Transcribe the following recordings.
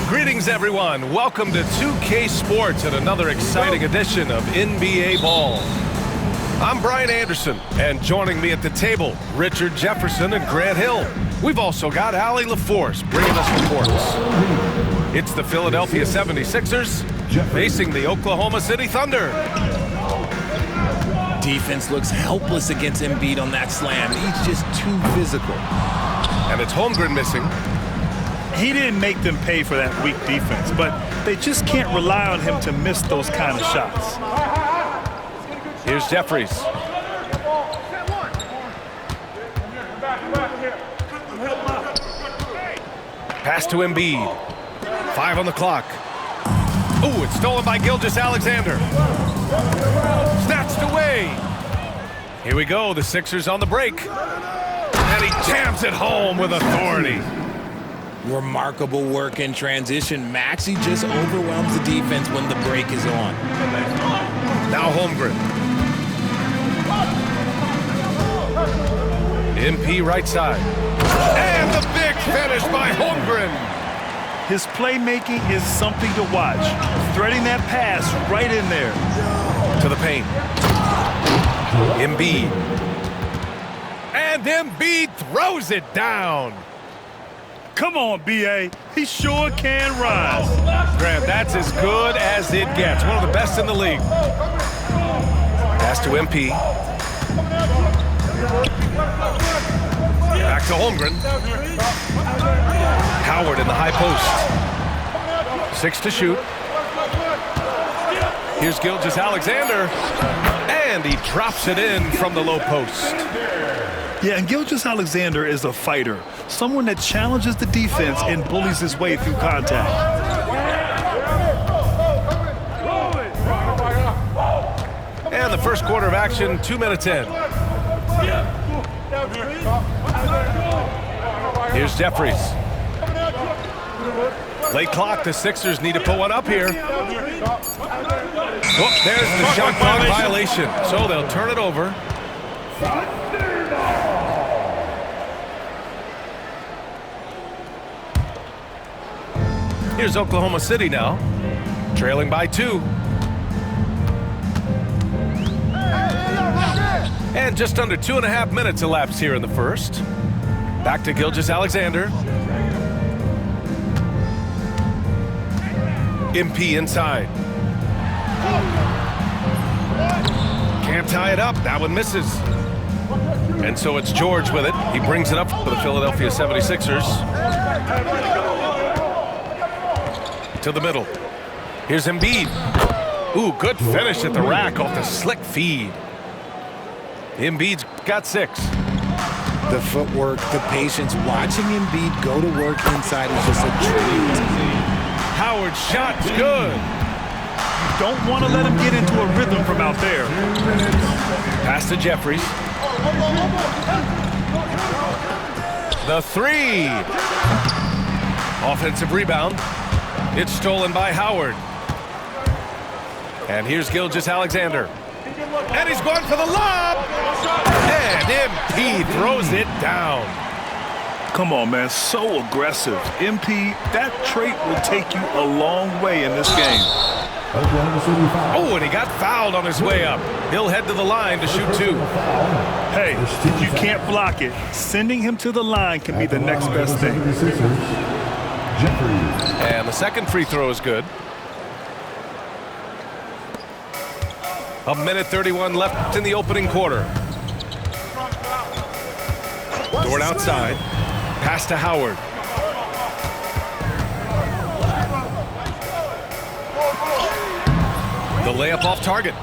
Greetings, everyone. Welcome to 2K Sports and another exciting edition of NBA Ball. I'm Brian Anderson, and joining me at the table, Richard Jefferson and Grant Hill. We've also got Allie LaForce bringing us reports. It's the Philadelphia 76ers facing the Oklahoma City Thunder. Defense looks helpless against Embiid on that slam. He's just too physical. And it's Holmgren missing. He didn't make them pay for that weak defense, but they just can't rely on him to miss those kind of shots. Here's Jeffries. Pass to Embiid. 5 on the clock. Ooh, it's stolen by Gilgeous-Alexander. Snatched away. Here we go, the Sixers on the break. And he jams it home with authority. Remarkable work in transition. Maxey just overwhelms the defense when the break is on. Now Holmgren. MP right side. And the big finish by Holmgren. His playmaking is something to watch. Threading that pass right in there. To the paint. Embiid. And Embiid throws it down. Come on, B.A. He sure can rise. Grant, that's as good as it gets. One of the best in the league. Pass to MP. Back to Holmgren. Howard in the high post. 6 to shoot. Here's Gilgeous-Alexander. And he drops it in from the low post. Yeah, and Gilgeous-Alexander is a fighter. Someone that challenges the defense and bullies his way through contact. And the first quarter of action, 2 minutes in. Here's Jeffries. Late clock, the Sixers need to put one up here. Oh, there's the shot clock violation. So they'll turn it over. Here's Oklahoma City now, trailing by 2. And just under 2.5 minutes elapsed here in the first. Back to Gilgeous-Alexander. MP inside. Can't tie it up. That one misses. And so it's George with it. He brings it up for the Philadelphia 76ers. To the middle. Here's Embiid. Ooh, good finish at the rack off the slick feed. Embiid's got 6. The footwork, the patience, watching Embiid go to work inside is just a treat. Howard's shot's good. You don't want to let him get into a rhythm from out there. Pass to Jeffries. The 3. Offensive rebound. It's stolen by Howard. And here's Gilgeous-Alexander. And he's going for the lob. And MP throws it down. Come on, man. So aggressive. MP, that trait will take you a long way in this game. Oh, and he got fouled on his way up. He'll head to the line to shoot 2. Hey, if you can't block it, sending him to the line can be the next best thing. And the second free throw is good. 1:31 left in the opening quarter. Dort outside. Pass to Howard. The layup off target.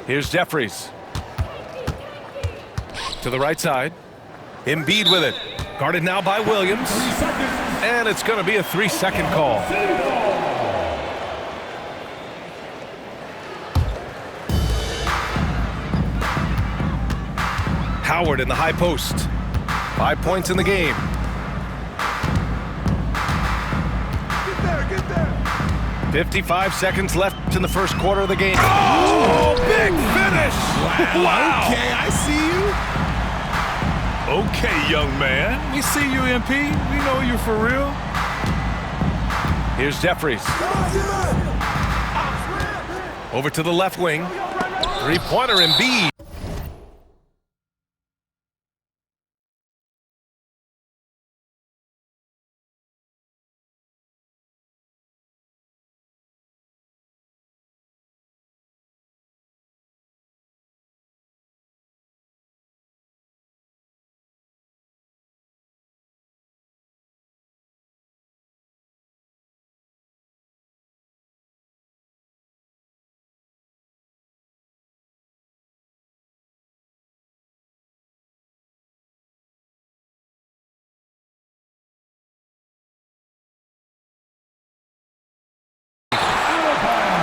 Here's Jeffries. To the right side. Embiid with it. Guarded now by Williams. And it's going to be a 3-second call. Howard in the high post. 5 points in the game. Get there. 55 seconds left in the first quarter of the game. Oh, big finish! Wow. Okay, I see you. Okay, young man. We see you, MP. We know you're for real. Here's Jeffries. Over to the left wing. Three-pointer Embiid.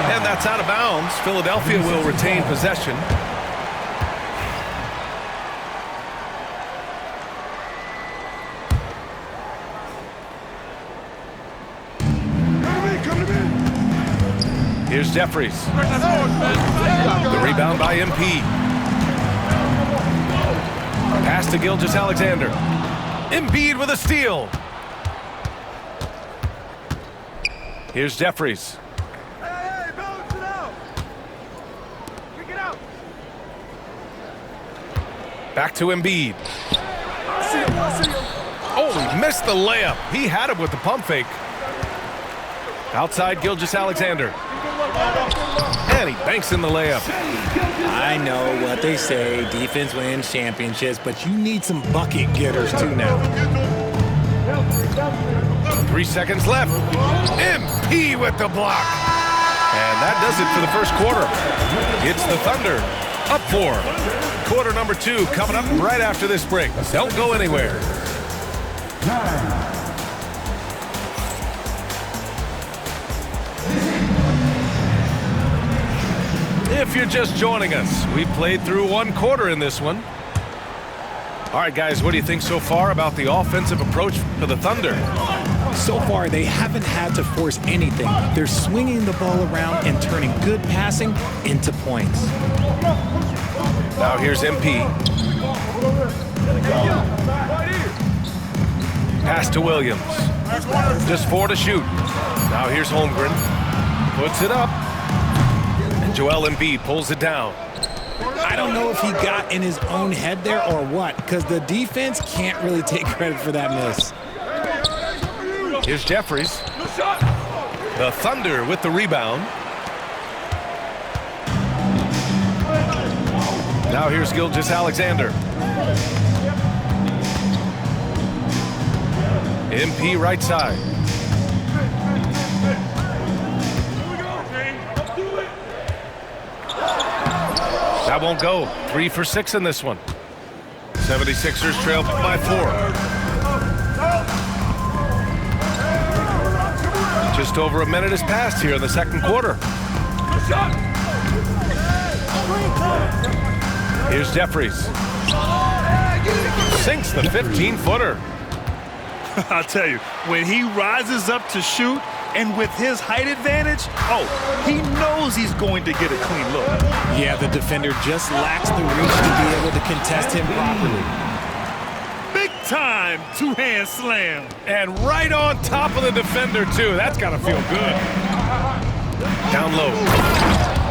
And that's out of bounds. Philadelphia will retain possession. Here's Jeffries. The rebound by MP. Pass to Gilgeous-Alexander. Embiid with a steal. Here's Jeffries. Back to Embiid. Oh, he missed the layup. He had him with the pump fake. Outside Gilgeous-Alexander. And he banks in the layup. I know what they say, defense wins championships, but you need some bucket getters too now. 3 seconds left. MP with the block. And that does it for the first quarter. It's the Thunder up 4. Quarter number 2 coming up right after this break. Don't go anywhere. If you're just joining us, we played through 1 quarter in this one. All right, guys, what do you think so far about the offensive approach for the Thunder? So far, they haven't had to force anything. They're swinging the ball around and turning good passing into points. Now here's MP. Pass to Williams. Just 4 to shoot. Now here's Holmgren. Puts it up. And Joel Embiid pulls it down. I don't know if he got in his own head there or what, because the defense can't really take credit for that miss. Here's Jeffries. The Thunder with the rebound. Now here's Gilgeous-Alexander. MP right side. That won't go. 3 for 6 in this one. 76ers trail by 4. Just over a minute has passed here in the second quarter. Here's Jeffries. Sinks the 15-footer. I'll tell you, when he rises up to shoot, and with his height advantage, he knows he's going to get a clean look. Yeah, the defender just lacks the reach to be able to contest him properly. Big time two-hand slam. And right on top of the defender, too. That's got to feel good. Down low.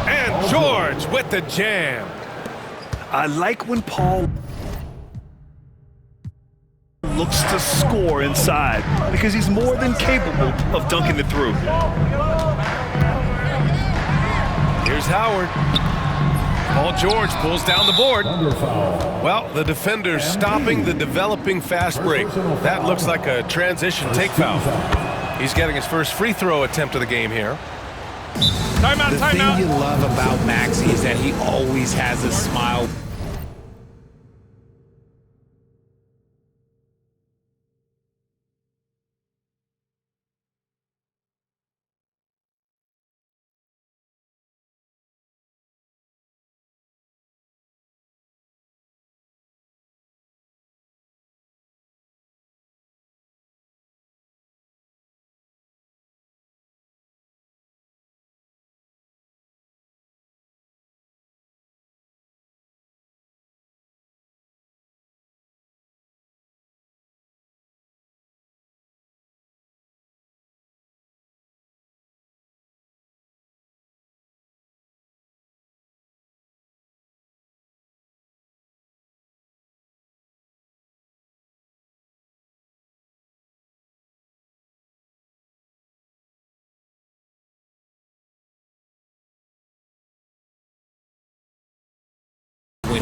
And George with the jam. I like when Paul looks to score inside because he's more than capable of dunking it through. Here's Howard. Paul George pulls down the board. Well, the defender's stopping the developing fast break. That looks like a transition take foul. He's getting his first free throw attempt of the game here. The thing you love about Maxey is that he always has a smile.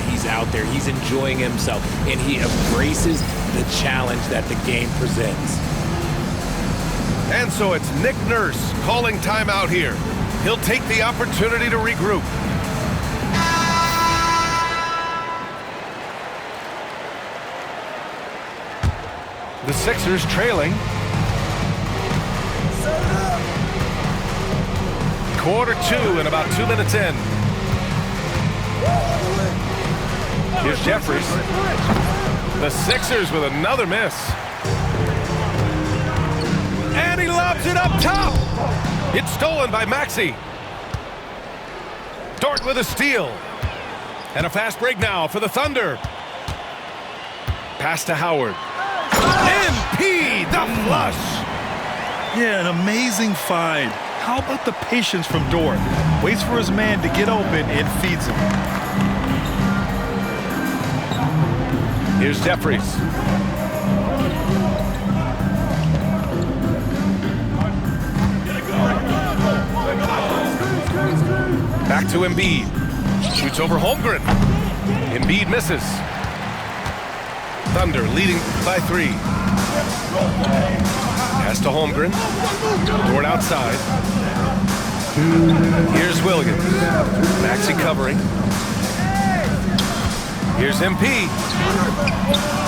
he's out there. He's enjoying himself, and he embraces the challenge that the game presents. And so it's Nick Nurse calling timeout here. He'll take the opportunity to regroup. The Sixers trailing. Quarter 2 and about 2 minutes in. Here's Jeffries. The Sixers with another miss. And he lobs it up top. It's stolen by Maxey. Dort with a steal. And a fast break now for the Thunder. Pass to Howard. MP, the flush. Yeah, an amazing find. How about the patience from Dort? Waits for his man to get open and feeds him. Here's Jeffries. Back to Embiid. Shoots over Holmgren. Embiid misses. Thunder leading by 3. Pass to Holmgren. Dort outside. Here's Williams. Maxey covering. Here's MP.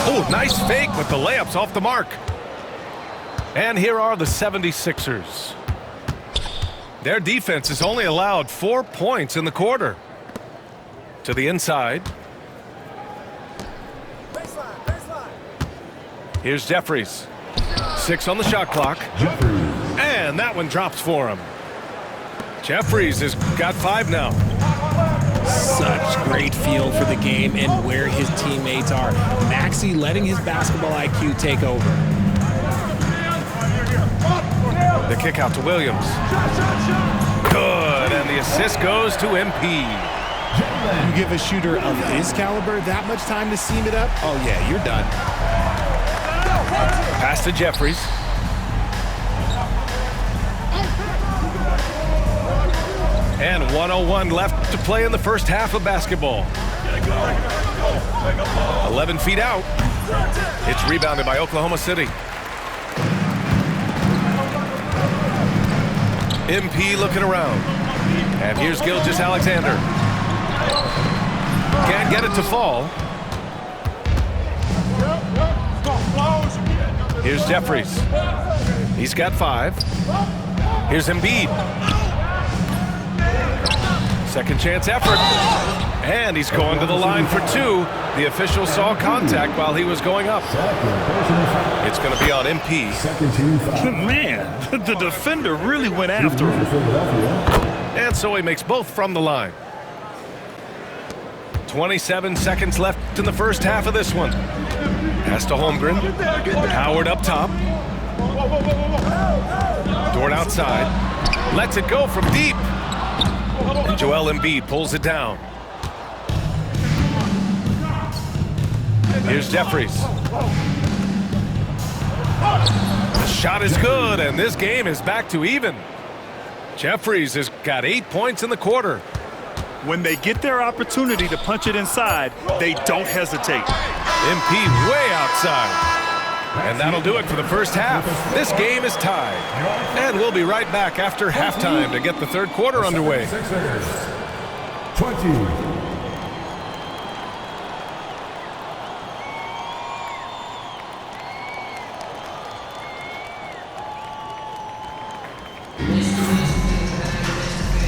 Oh, nice fake, but the layup's off the mark. And here are the 76ers. Their defense has only allowed 4 points in the quarter. To the inside. Here's Jeffries. 6 on the shot clock. And that one drops for him. Jeffries has got 5 now. Such great feel for the game and where his teammates are. Maxey letting his basketball IQ take over. The kick out to Williams. Good, and the assist goes to MP. You give a shooter of his caliber that much time to seam it up, oh yeah, you're done. Pass to Jeffries. And 1:01 left to play in the first half of basketball. 11 feet out. It's rebounded by Oklahoma City. MP looking around. And here's Gilgeous-Alexander. Can't get it to fall. Here's Jeffries. He's got 5. Here's Embiid. Second chance effort. And he's going to the line for 2. The official saw contact while he was going up. It's going to be on MP. Man, the defender really went after him. And so he makes both from the line. 27 seconds left in the first half of this one. Pass to Holmgren. Howard up top. Dort outside. Lets it go from deep. And Joel Embiid pulls it down. Here's Jeffries. The shot is good, and this game is back to even. Jeffries has got 8 points in the quarter. When they get their opportunity to punch it inside, they don't hesitate. MP way outside. And that'll do it for the first half. This game is tied. And we'll be right back after halftime to get the third quarter underway. 20.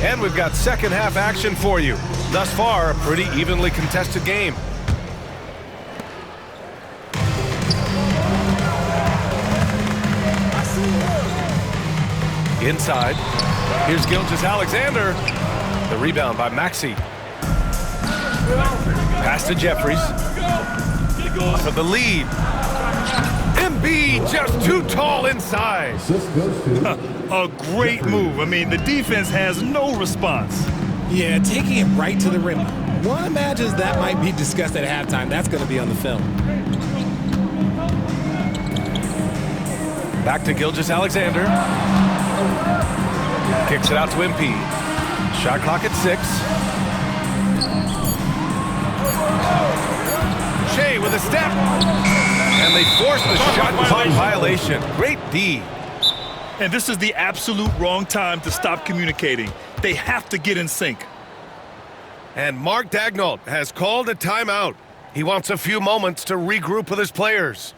And we've got second half action for you. Thus far, a pretty evenly contested game. Inside. Here's Gilgeous-Alexander. The rebound by Maxey. Pass to Jeffries. For the lead. Embiid just too tall inside. A great move. I mean, the defense has no response. Yeah, taking it right to the rim. One imagines that might be discussed at halftime. That's going to be on the film. Back to Gilgeous-Alexander. Kicks it out to MP. Shot clock at 6. Shea with a step. And they force the shot clock violation. Great D. And this is the absolute wrong time to stop communicating. They have to get in sync. And Mark Daigneault has called a timeout. He wants a few moments to regroup with his players.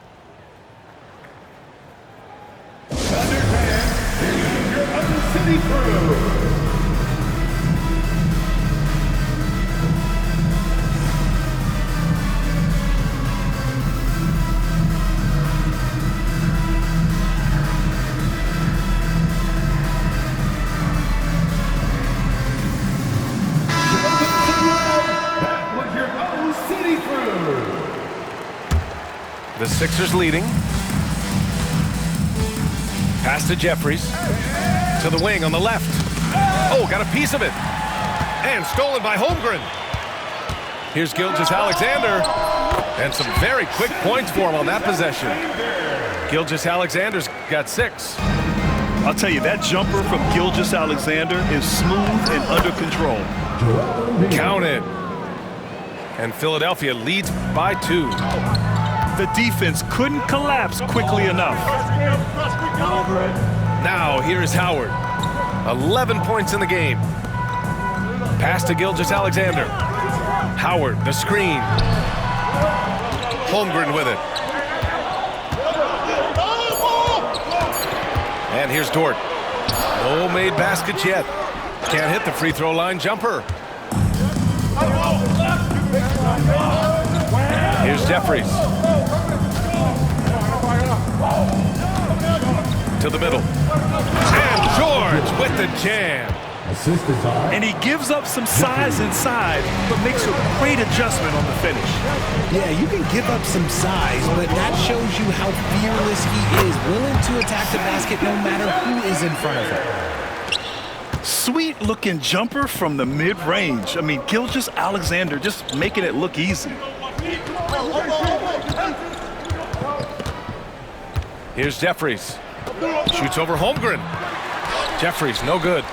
City Crew. The Sixers leading. Pass to Jeffries. To the wing on the left. Oh, got a piece of it. And stolen by Holmgren. Here's Gilgeous-Alexander. And some very quick points for him on that possession. Gilgeous-Alexander's got 6. I'll tell you, that jumper from Gilgeous-Alexander is smooth and under control. Count it. And Philadelphia leads by 2. The defense couldn't collapse quickly enough. Now, here is Howard. 11 points in the game. Pass to Gilgeous-Alexander. Howard, the screen. Holmgren with it. And here's Dort. No made baskets yet. Can't hit the free throw line jumper. Here's Jeffries. To the middle. And George with the jam. And he gives up some size inside, but makes a great adjustment on the finish. Yeah, you can give up some size, but that shows you how fearless he is, willing to attack the basket no matter who is in front of him. Sweet looking jumper from the mid-range. I mean, Gilgeous-Alexander just making it look easy. Here's Jeffries. Shoots over Holmgren. Jeffries, no good.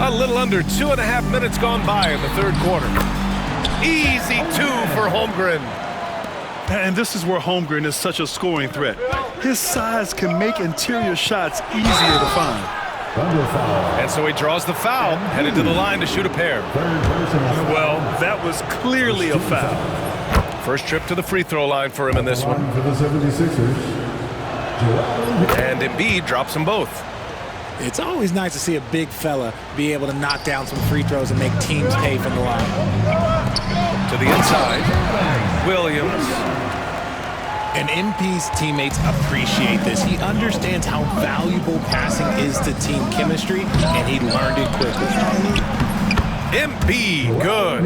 A little under 2.5 minutes gone by in the third quarter. Easy 2 for Holmgren. And this is where Holmgren is such a scoring threat. His size can make interior shots easier to find. And so he draws the foul, headed to the line to shoot a pair. Well, that was clearly a foul. First trip to the free throw line for him in this one. For the 76ers. And Embiid drops them both. It's always nice to see a big fella be able to knock down some free throws and make teams pay from the line. To the inside, Williams. And MP's teammates appreciate this. He understands how valuable passing is to team chemistry, and he learned it quickly. Embiid, good.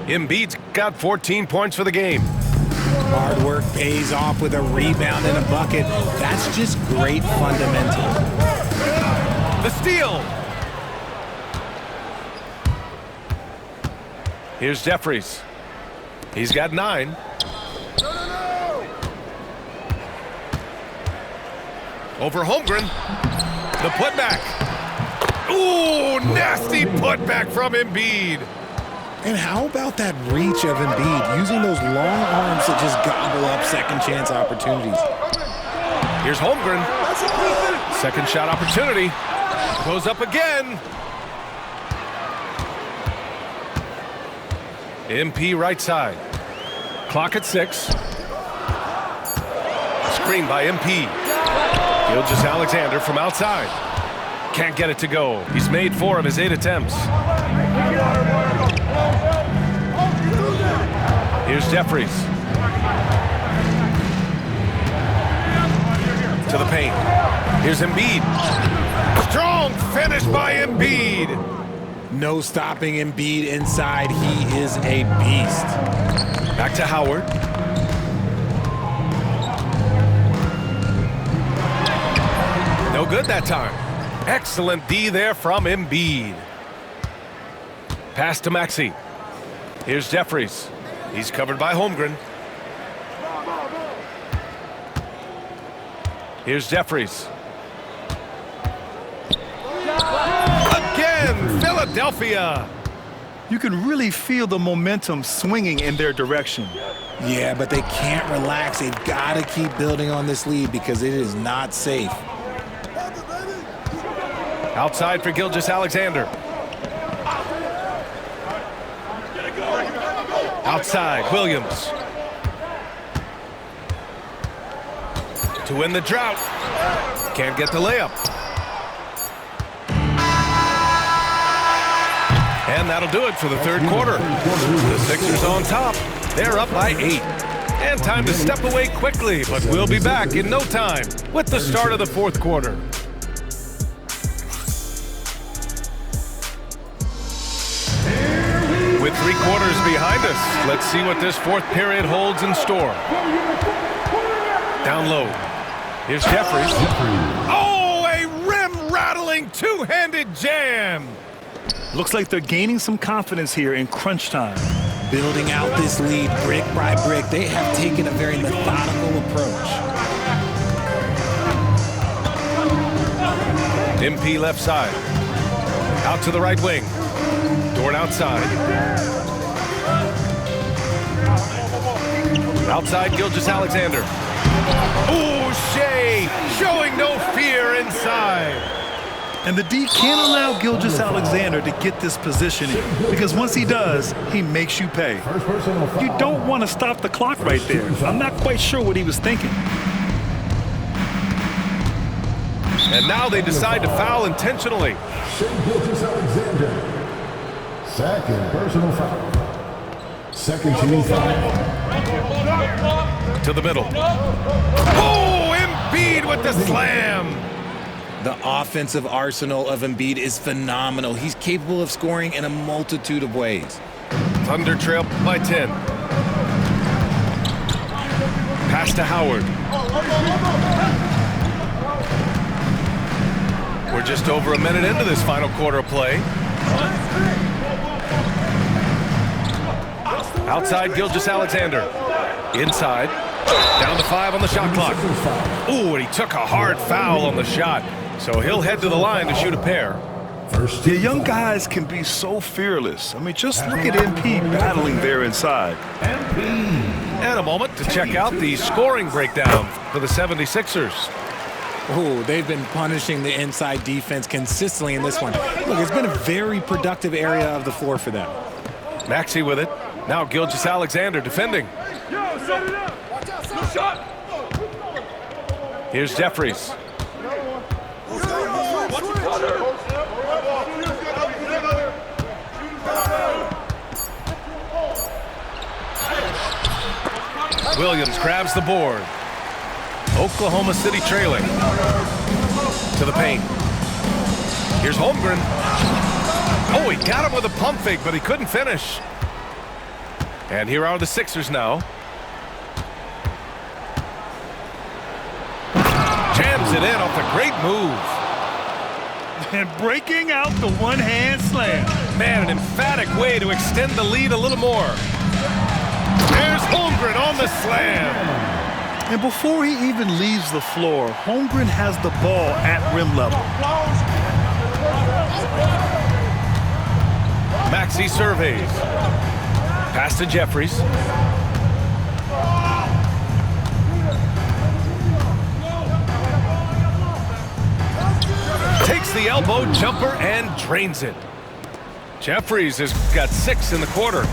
Embiid's got 14 points for the game. Hard work pays off with a rebound and a bucket. That's just great fundamentals. The steal. Here's Jeffries. He's got 9. Over Holmgren. The putback. Ooh, nasty putback from Embiid. And how about that reach of Embiid, using those long arms to just gobble up second chance opportunities? Here's Holmgren. Second shot opportunity. Goes up again. MP right side. Clock at 6. Screen by MP. Gilgeous-Alexander from outside. Can't get it to go. He's made 4 of his 8 attempts. Here's Jeffries. To the paint. Here's Embiid. Strong finish by Embiid. No stopping Embiid inside. He is a beast. Back to Howard. No good that time. Excellent D there from Embiid. Pass to Maxey. Here's Jeffries. He's covered by Holmgren. Here's Jeffries. Again, Philadelphia. You can really feel the momentum swinging in their direction. Yeah, but they can't relax. They've got to keep building on this lead because it is not safe. Outside for Gilgeous-Alexander. Outside, Williams. To win the drought. Can't get the layup. And that'll do it for the third quarter. The Sixers on top. They're up by 8. And time to step away quickly, but we'll be back in no time with the start of the fourth quarter. With 3 quarters behind us, let's see what this fourth period holds in store. Down low. Here's Jeffries. Oh, a rim-rattling two-handed jam. Looks like they're gaining some confidence here in crunch time. Building out this lead brick by brick, they have taken a very methodical approach. MP left side. Out to the right wing. Dort outside. Outside, Gilgeous-Alexander. Ooh, Shea showing no fear inside. And the D can't allow Gilgeous-Alexander to get this positioning because once he does, he makes you pay. You don't want to stop the clock right there. I'm not quite sure what he was thinking. And now they decide to foul intentionally. Gilgeous-Alexander. Second personal foul. Second team foul. To the middle. Oh, Embiid with the slam. The offensive arsenal of Embiid is phenomenal. He's capable of scoring in a multitude of ways. Thunder trail by 10. Pass to Howard. We're just over a minute into this final quarter of play. Outside, Gilgeous-Alexander. Inside. Down to 5 on the shot clock. Ooh, and he took a hard foul on the shot. So he'll head to the line to shoot a pair. The young guys can be so fearless. I mean, just look at MP battling there inside. And a moment to check out the scoring breakdown for the 76ers. Oh, they've been punishing the inside defense consistently in this one. Look, it's been a very productive area of the floor for them. Maxey with it. Now Gilgeous-Alexander defending. Here's Jeffries. Williams grabs the board. Oklahoma City trailing. To the paint. Here's Holmgren. Oh, he got him with a pump fake, but he couldn't finish. And here are the Sixers now. Jams it in off a great move. And breaking out the one-hand slam. Man, an emphatic way to extend the lead a little more. There's Holmgren on the slam. And before he even leaves the floor, Holmgren has the ball at rim level. Maxey surveys. Pass to Jeffries. Takes the elbow jumper and drains it. Jeffries has got 6 in the quarter.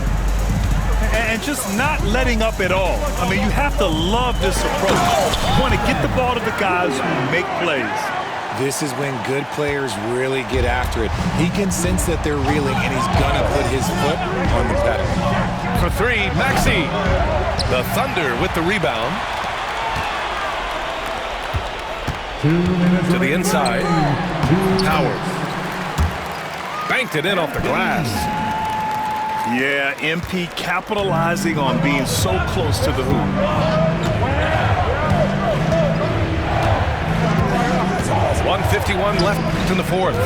And just not letting up at all. I mean, you have to love this approach. You want to get the ball to the guys who make plays. This is when good players really get after it. He can sense that they're reeling, and he's going to put his foot on the pedal. For 3, Maxey. The Thunder with the rebound. To the inside. Howard. Banked it in off the glass. Yeah, MP capitalizing on being so close to the hoop. 1:51 left in the fourth.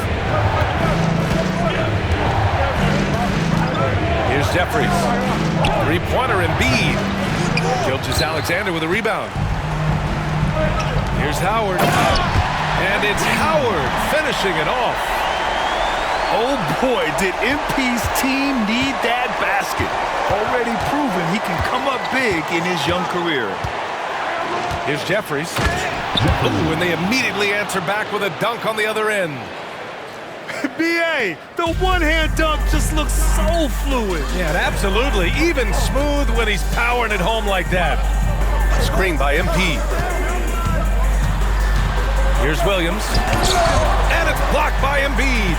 Here's Jeffries. Three-pointer Embiid. Gilgeous-Alexander with a rebound. Here's Howard. And it's Howard finishing it off. Oh boy, did MP's team need that basket. Already proven he can come up big in his young career. Here's Jeffries. Ooh, and they immediately answer back with a dunk on the other end. B.A., the one-hand dunk just looks so fluid. Yeah, absolutely. Even smooth when he's powering it home like that. Screen by MP. Here's Williams. And it's blocked by Embiid.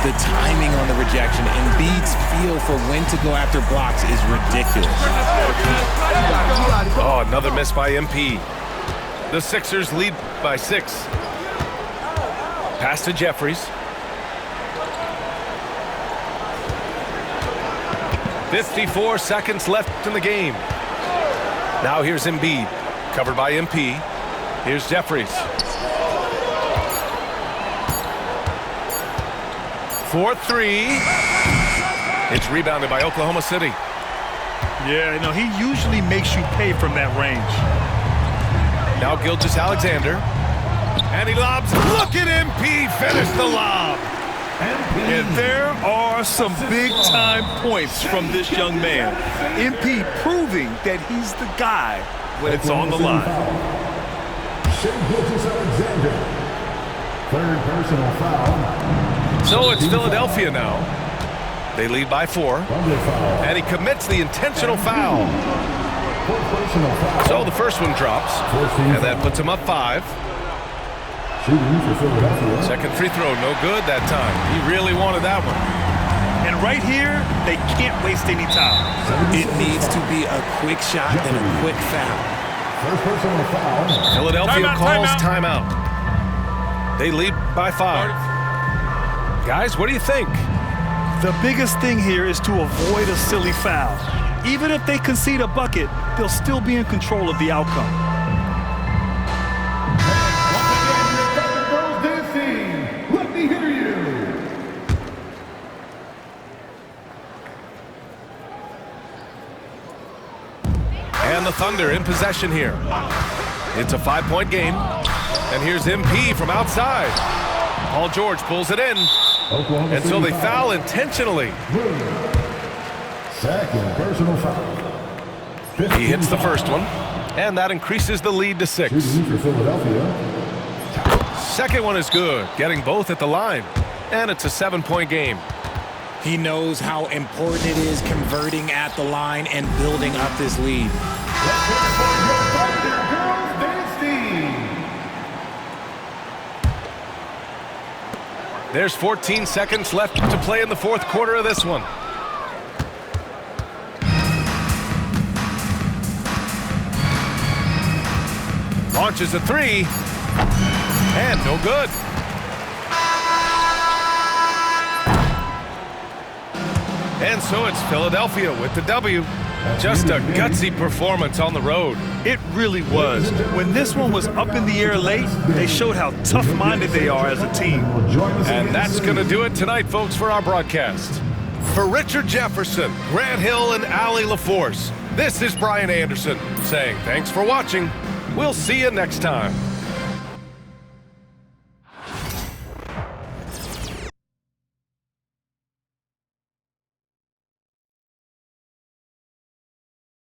The timing on the rejection, Embiid's feel for when to go after blocks is ridiculous. Oh, another miss by MP. The Sixers lead by 6. Pass to Jeffries. 54 seconds left in the game. Now here's Embiid, covered by MP. Here's Jeffries. 4-3. It's rebounded by Oklahoma City. Yeah, no, he usually makes you pay from that range. Now Gilgeous-Alexander. And he lobs. Look at MP finish the lob. And there are some big-time points from this young man. MP proving that he's the guy when it's on the line. Shai Gilgeous-Alexander. Third personal foul. So it's Philadelphia now. They lead by 4. Fumble foul. And he commits the intentional foul. Fourth personal foul. So the first one drops. And that puts him up 5. Shooting for Philadelphia. Second free throw, no good that time. He really wanted that one. And right here, they can't waste any time. It needs to be a quick shot and a quick foul. First personal foul. Philadelphia calls timeout. They lead by 5. Guys, what do you think? The biggest thing here is to avoid a silly foul. Even if they concede a bucket, they'll still be in control of the outcome. Let me hear you. And the Thunder in possession here. It's a 5-point game. And here's MP from outside. Paul George pulls it in. And so they foul intentionally. Second personal foul. He hits the first one. And that increases the lead to 6. Shooting for Philadelphia. Second one is good, getting both at the line. And it's a 7-point game. He knows how important it is converting at the line and building up this lead. There's 14 seconds left to play in the fourth quarter of this one. Launches a 3. And no good. And so it's Philadelphia with the W. Just a gutsy performance on the road. It really was. When this one was up in the air late, they showed how tough-minded they are as a team. And that's going to do it tonight, folks, for our broadcast. For Richard Jefferson, Grant Hill, and Allie LaForce, this is Brian Anderson saying thanks for watching. We'll see you next time.